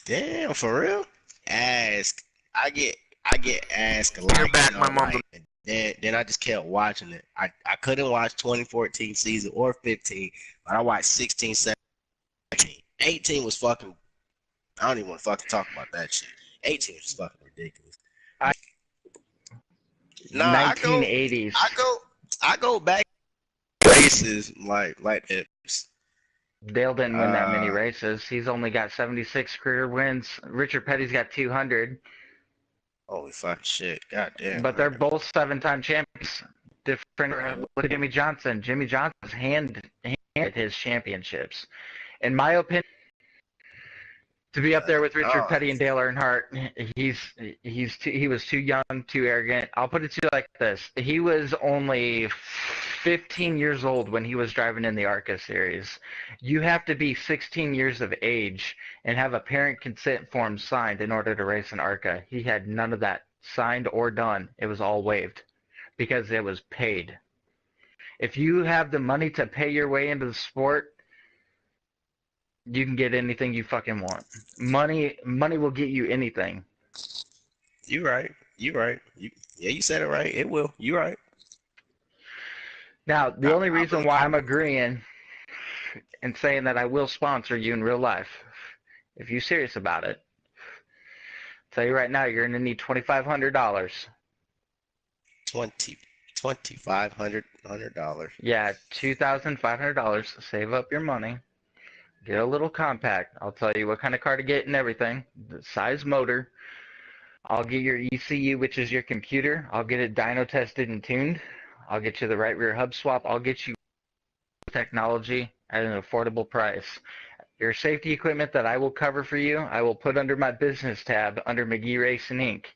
Damn, for real? Ask. I get asked a lot, You're back, you my know, mom. like then I just kept watching it. I couldn't watch 2014 season or 15, but I watched 16, 17. 18 was fucking. I don't even want to fucking talk about that shit. 18 was fucking ridiculous. I Nah, 1980s. I go back races like this. Dale didn't win that many Uh, races. He's only got 76 career wins. Richard Petty's got 200, holy fucking shit. God damn, but they're man. both seven-time champions. Different. Look at Jimmy Johnson. Jimmy Johnson's handed his championships. In my opinion, to be up there with Richard Oh, Petty and Dale Earnhardt, he was too young, too arrogant. I'll put it to you like this: he was only 15 years old when he was driving in the ARCA series. You have to be 16 years of age and have a parent consent form signed in order to race an ARCA. He had none of that signed or done. It was all waived because it was paid. If you have the money to pay your way into the sport, you can get anything you fucking want. Money will get you anything. you right. You right. Yeah, you said it right. It will. You right. Now, the only I reason why I'm agreeing and saying that I will sponsor you in real life, if you're serious about it, I'll tell you right now, you're going to need $2,500. 2,500 $100. Yeah, $2,500. Save up your money. Get a little compact. I'll tell you what kind of car to get and everything. The size motor. I'll get your ECU, which is your computer. I'll get it dyno tested and tuned. I'll get you the right rear hub swap. I'll get you technology at an affordable price. Your safety equipment that I will cover for you, I will put under my business tab under McGee Racing Inc.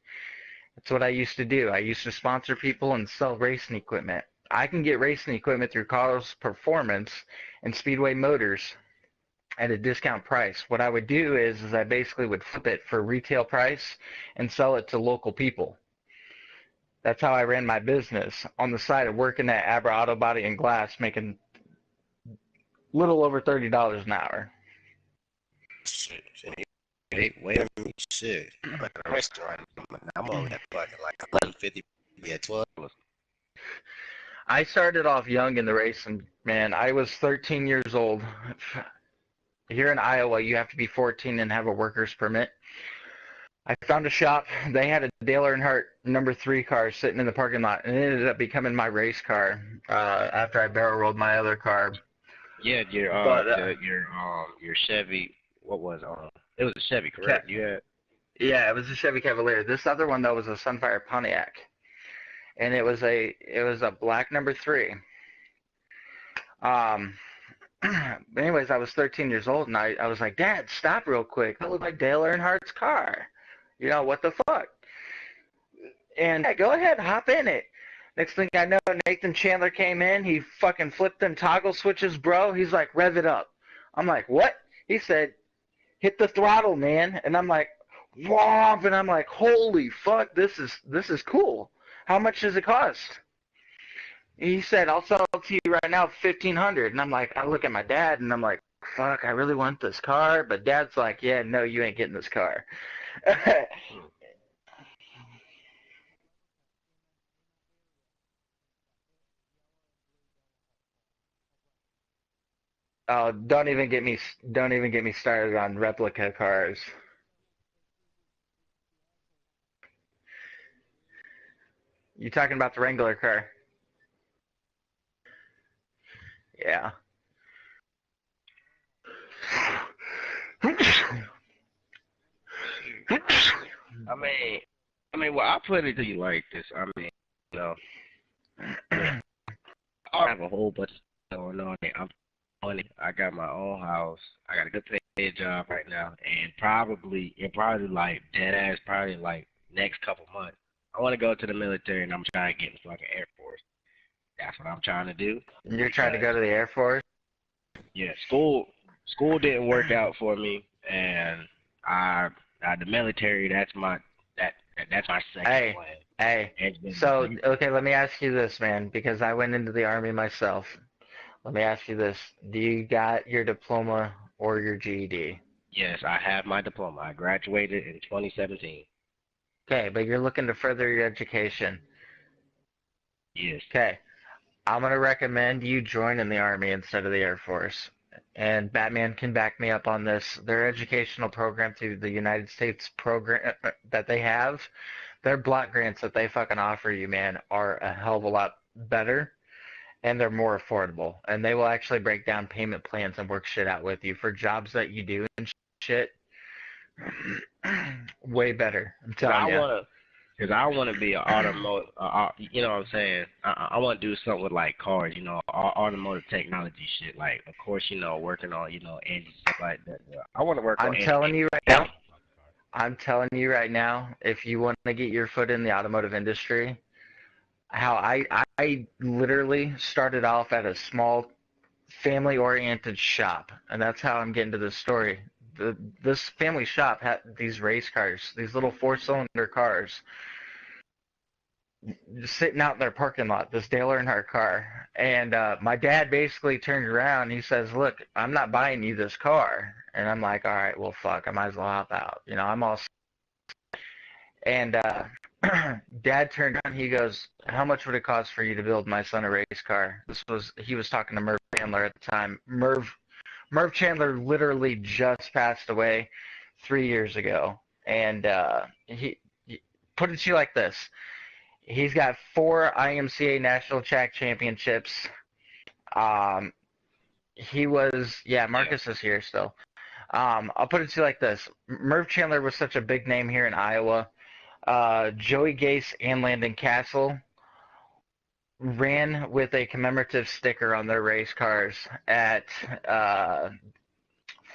That's what I used to do. I used to sponsor people and sell racing equipment. I can get racing equipment through Carlos Performance and Speedway Motors at a discount price. What I would do is I basically would flip it for retail price and sell it to local people. That's how I ran my business on the side of working at Abra Auto Body and Glass, making little over $30 an hour. Shit. Wait a minute. Shit. I'm at a restaurant. I'm only at fucking like 11.50. Yeah, 12. I started off young in the racing, man. I was 13 years old. Here in Iowa, you have to be 14 and have a worker's permit. I found a shop. They had a Dale Earnhardt number 3 car sitting in the parking lot, and it ended up becoming my race car after I barrel rolled my other car. Yeah, your Chevy. What was it? Was a Chevy, correct? Yeah. Yeah, it was a Chevy Cavalier. This other one though was a Sunfire Pontiac, and it was a black number 3. But anyways, I was 13 years old, and I was like, Dad, stop real quick. That looked like Dale Earnhardt's car. You know, what the fuck? And yeah, go ahead, hop in it. Next thing I know, Nathan Chandler came in. He fucking flipped them toggle switches, bro. He's like, rev it up. I'm like, what? He said, hit the throttle, man. And I'm like, womp. And I'm like, holy fuck, this is cool. How much does it cost? He said, I'll sell it to you right now, $1,500. And I'm like, I look at my dad, and I'm like, fuck, I really want this car. But Dad's like, yeah, no, you ain't getting this car. Oh, don't even get me started on replica cars. You talking about the Wrangler car? Yeah. Well, I put it to you like this. You know, I have a whole bunch of going on. I'm money. I got my own house. I got a good paid job right now, and probably like dead ass, probably like next couple months. I want to go to the military, and I'm trying to get into like an Air Force. That's what I'm trying to do. You're trying to go to the Air Force? Yeah, school didn't work out for me, and the military. That's my second plan. Hey. So, okay, let me ask you this, man, because I went into the Army myself. Let me ask you this. Do you got your diploma or your GED? Yes, I have my diploma. I graduated in 2017. Okay, but you're looking to further your education. Yes. Okay, I'm gonna recommend you join in the Army instead of the Air Force. And Batman can back me up on this. Their educational program through the United States program that they have, their block grants that they fucking offer you, man, are a hell of a lot better and they're more affordable. And they will actually break down payment plans and work shit out with you for jobs that you do and shit. Way better, I'm telling you. Cause I wanna be an automotive. You know what I'm saying? I want to do something with like cars. You know, automotive technology shit. Like, of course, you know, working on engines stuff like that. I want to work on. I'm telling you right now. I'm telling you right now, if you want to get your foot in the automotive industry, how I literally started off at a small family-oriented shop, and that's how I'm getting to this story. This family shop had these race cars, these little four-cylinder cars, just sitting out in their parking lot, this Dale Earnhardt car. And my dad basically turned around and he says, "Look, I'm not buying you this car." And I'm like, "All right, well, fuck, I might as well hop out. You know, I'm all." And Dad turned around. He goes, "How much would it cost for you to build my son a race car?" He was talking to Merv Chandler at the time. Merv Chandler literally just passed away 3 years ago, and he put it to you like this: he's got 4 IMCA National Track Championships. He was, yeah, Marcus is here still. I'll put it to you like this: Merv Chandler was such a big name here in Iowa. Joey Gase and Landon Castle ran with a commemorative sticker on their race cars at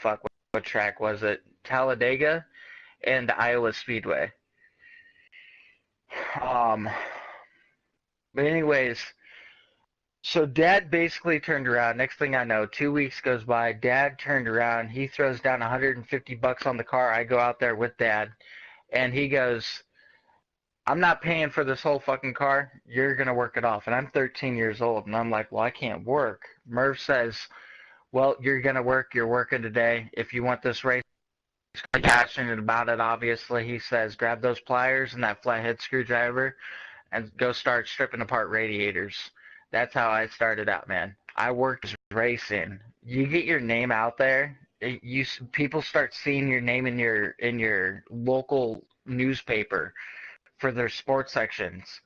what track was it? Talladega and Iowa Speedway. But anyways, so Dad basically turned around. Next thing I know, 2 weeks goes by. Dad turned around. He throws down $150 on the car. I go out there with Dad, and he goes, "I'm not paying for this whole fucking car. You're going to work it off." And I'm 13 years old. And I'm like, "Well, I can't work." Merv says, "Well, you're going to work. You're working today. If you want this race, I'm passionate about it, obviously." He says, "Grab those pliers and that flathead screwdriver and go start stripping apart radiators." That's how I started out, man. I worked racing. You get your name out there, people start seeing your name in your local newspaper for their sports sections.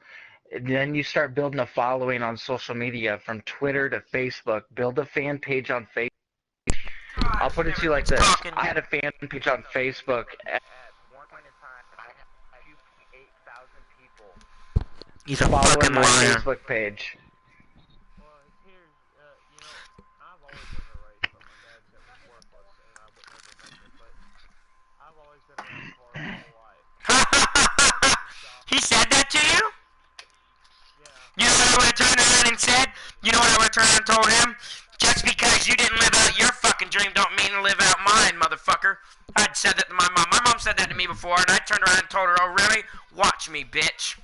And then you start building a following on social media, from Twitter to Facebook. Build a fan page on Facebook. I'll put it to you like this: I had a fan page on Facebook at one point in time. I had 2.8 thousand people He's a following fucking my liar. Facebook page. Well, here's, I've always been a race, but my dad said it was worthless, and I would never make it. But I've always been around cars my whole life. He said that to you? Yeah. You know what I would have turned around and said? You know what I would have turned around and told him? Just because you didn't live out your fucking dream don't mean to live out mine, motherfucker. I'd said that to my mom. My mom said that to me before, and I turned around and told her, "Oh, really? Watch me, bitch."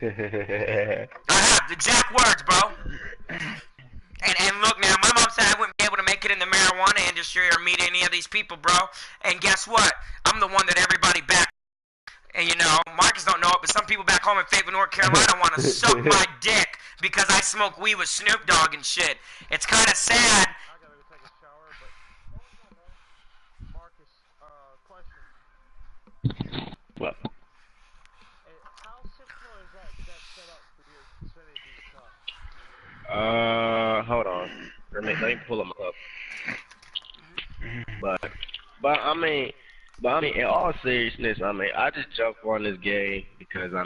I have the exact words, bro. And look now, my mom said I wouldn't be able to make it in the marijuana industry or meet any of these people, bro. And guess what? I'm the one that everybody back. And you know, Marcus don't know it, but some people back home in Fayetteville, North Carolina want to suck my dick because I smoke weed with Snoop Dogg and shit. It's kind of sad. I gotta go take a shower, but Marcus, question. What? How simple is that set up for your Infinity Cup? Hold on. Let me pull them up. But I mean, in all seriousness, I mean, I just jumped on this game because I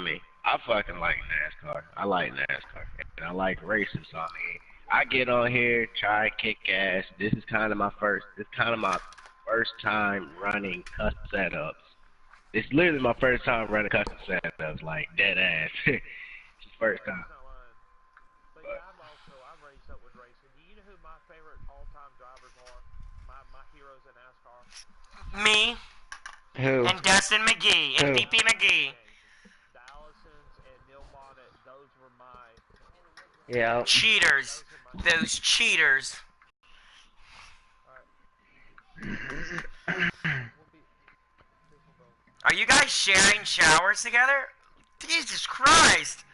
fucking like NASCAR. I like NASCAR and I like racing. So I mean, I get on here, try and kick ass. This is kind of my first time running custom setups. It's literally my first time running custom setups, like dead ass. It's the first time. But yeah, I've raced up with racing. Do you know who my favorite all-time drivers are? My heroes in NASCAR? Me Who? and Dustin McGee and Who? PP McGee. The Allisons and Neil Bonnet, those were my Yeah. Cheaters. Those cheaters. Are you guys sharing showers together? Jesus Christ!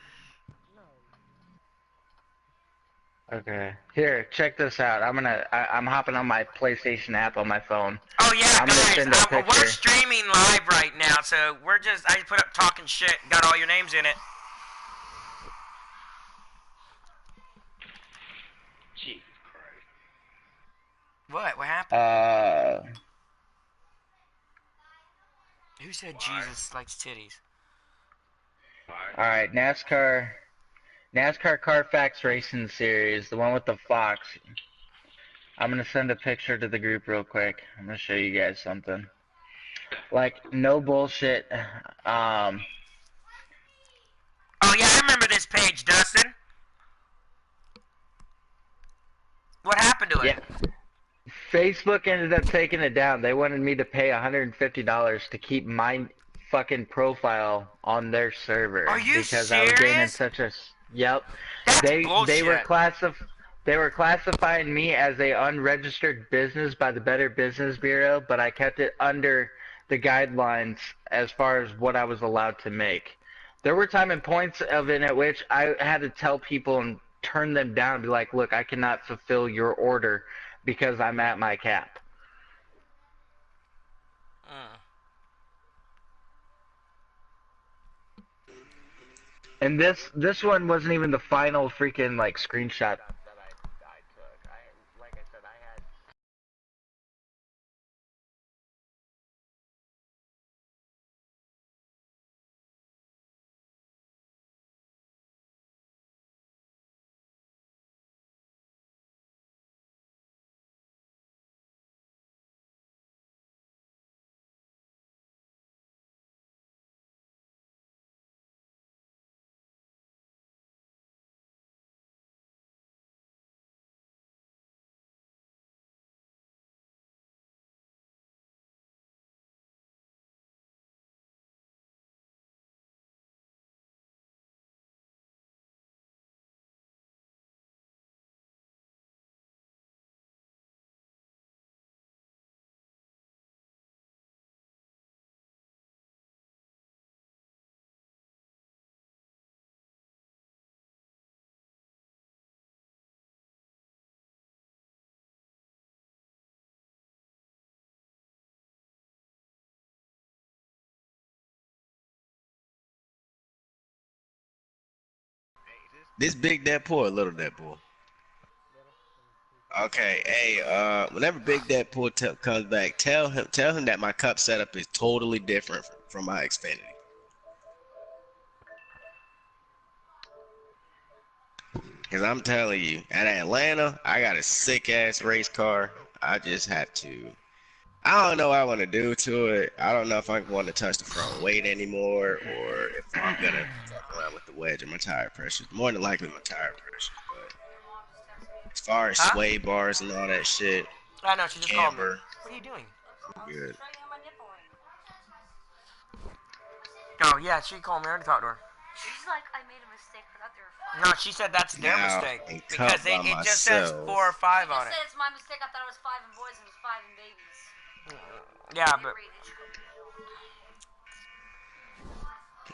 Okay. Here, check this out. I'm hopping on my PlayStation app on my phone. Oh yeah, I'm gonna guys, send a picture. we're streaming live right now, so I put up talking shit, got all your names in it. Jesus Christ. What happened? Who said Jesus likes titties? Alright, NASCAR Carfax Racing Series, the one with the Fox. I'm gonna send a picture to the group real quick. I'm gonna show you guys something. Like, no bullshit. Oh yeah, I remember this page, Dustin. What happened to it? Yeah. Facebook ended up taking it down. They wanted me to pay $150 to keep my fucking profile on their server. Are you because serious? I was gaining such a yep. That's They bullshit. they were classifying me as a unregistered business by the Better Business Bureau, but I kept it under the guidelines as far as what I was allowed to make. There were time and points of it at which I had to tell people and turn them down and be like, look, I cannot fulfill your order because I'm at my cap. And this one wasn't even the final freaking like screenshot that I took. Like I said, I had. This big Deadpool or little Deadpool? Okay, hey, whenever Big Deadpool comes back, tell him that my cup setup is totally different from my Xfinity. Cause I'm telling you, at Atlanta, I got a sick ass race car. I just have to. I don't know what I want to do to it. I don't know if I want to touch the front weight anymore, or if I'm gonna fuck around with the wedge and my tire pressure. More than likely, my tire pressure. But as far as sway bars and all that shit, I know, she just called me. camber, What are you doing? good. Oh yeah, she called me. I already talked to her. She's like, I made a mistake, forgot there were 5. No, she said that's their Now, mistake and because cut by it just says myself. 4 or 5 I on just it. said it's my mistake. I thought it was 5 in boys and it was 5 in babies. Yeah, but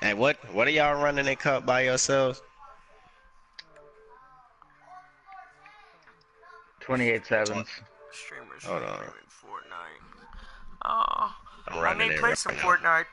Hey, what are y'all running that cup by yourselves? 28 sevens. streamers Hold on. streaming Fortnite. Oh, I'm I running may it play right some now. Fortnite.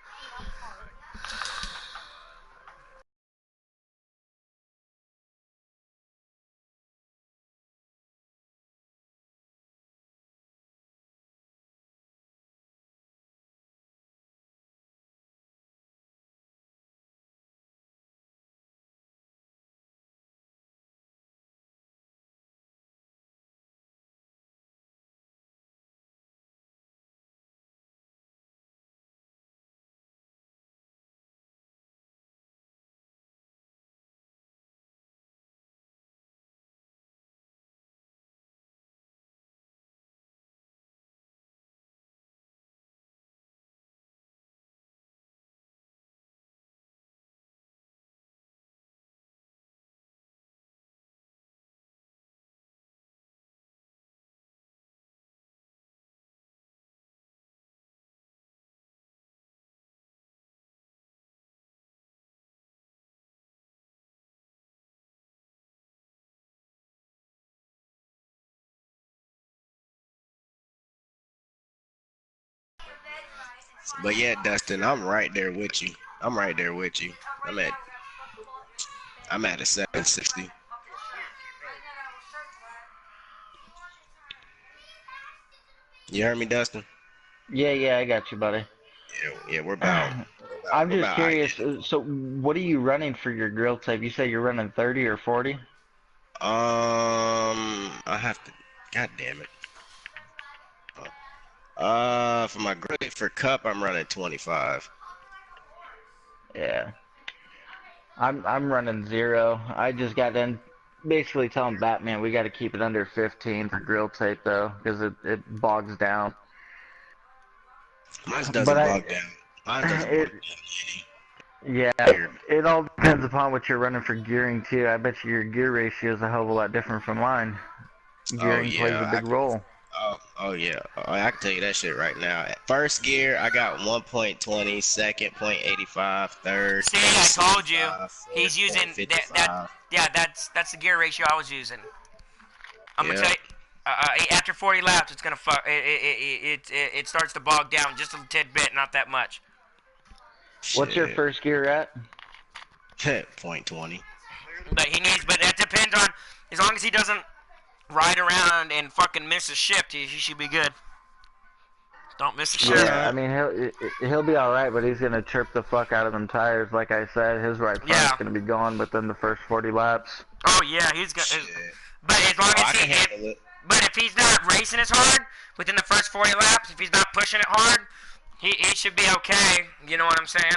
But yeah, Dustin, I'm right there with you. I'm right there with you. I'm at a 760. You heard me, Dustin? Yeah, I got you, buddy. Yeah, we're about. I'm We're just about curious. So, what are you running for your grill type? You say you're running 30 or 40? I have to. God damn it. For my grill for cup, I'm running 25. Yeah. I'm running 0. I just got done basically telling Batman we got to keep it under 15 for grill tape though, because it bogs down. Mine But doesn't bog down. Mine doesn't bog it down. yeah, Weird. it all depends upon what you're running for gearing too. I bet you your gear ratio is a hell of a lot different from mine. Oh Gearing plays a yeah, big role. oh yeah. I can tell you that shit right now. At first gear, I got 1.20. Second, 0.85. Third, See, I told you. 0.65, He's fourth, using 0.55. yeah, that's the gear ratio I was using. I'm gonna Yeah. tell you, after 40 laps, it's gonna fuck. It starts to bog down just a tidbit, not that much. What's your Shit. first gear at? 0.20. But that depends on, as long as he doesn't ride around and fucking miss a shift, he should be good. Don't miss a shift. Yeah, I mean he'll be all right, but he's gonna chirp the fuck out of them tires. Like I said, his right front's gonna be gone within the first 40 laps. Oh yeah, he's got. But as long as but if he's not racing as hard within the first 40 laps, if he's not pushing it hard, he should be okay. You know what I'm saying?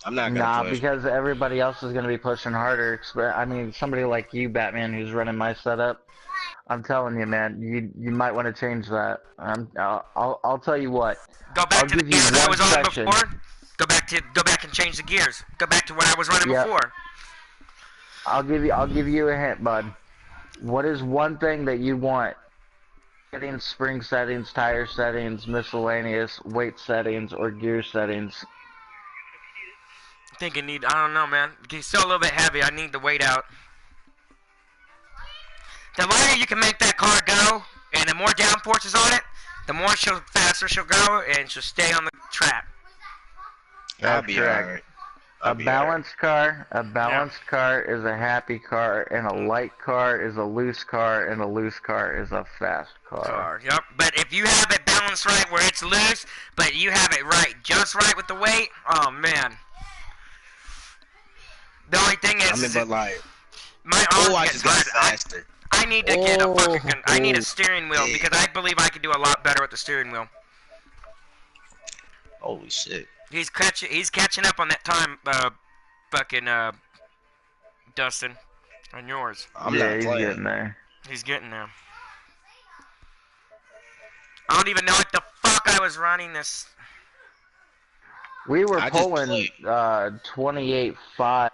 I'm not gonna push. Because everybody else is gonna be pushing harder. I mean, somebody like you, Batman, who's running my setup. I'm telling you, man, you might want to change that. I'll tell you what. Go back to the gear that I was on before. Go back and change the gears. Go back to what I was running before. I'll give you a hint, bud. What is one thing that you want? Settings, spring settings, tire settings, miscellaneous, weight settings, or gear settings. I think I don't know, man. He's still a little bit heavy. I need the weight out. The lighter you can make that car go, and the more downforce is on it, the more faster she'll go, and she'll stay on the track. I'll be alright. A balanced car is a happy car, and a light car is a loose car, and a loose car is a fast car. Yep. But if you have it balanced right where it's loose, but you have it right, just right with the weight, oh man. The only thing is, but like, my arm gets faster. I need to get a fucking. I need a steering wheel because I believe I could do a lot better with the steering wheel. Holy shit. He's catching up on that time, fucking Dustin, on yours. I'm not playing. He's getting there. He's getting there. I don't even know what the fuck I was running this. We were pulling 28.5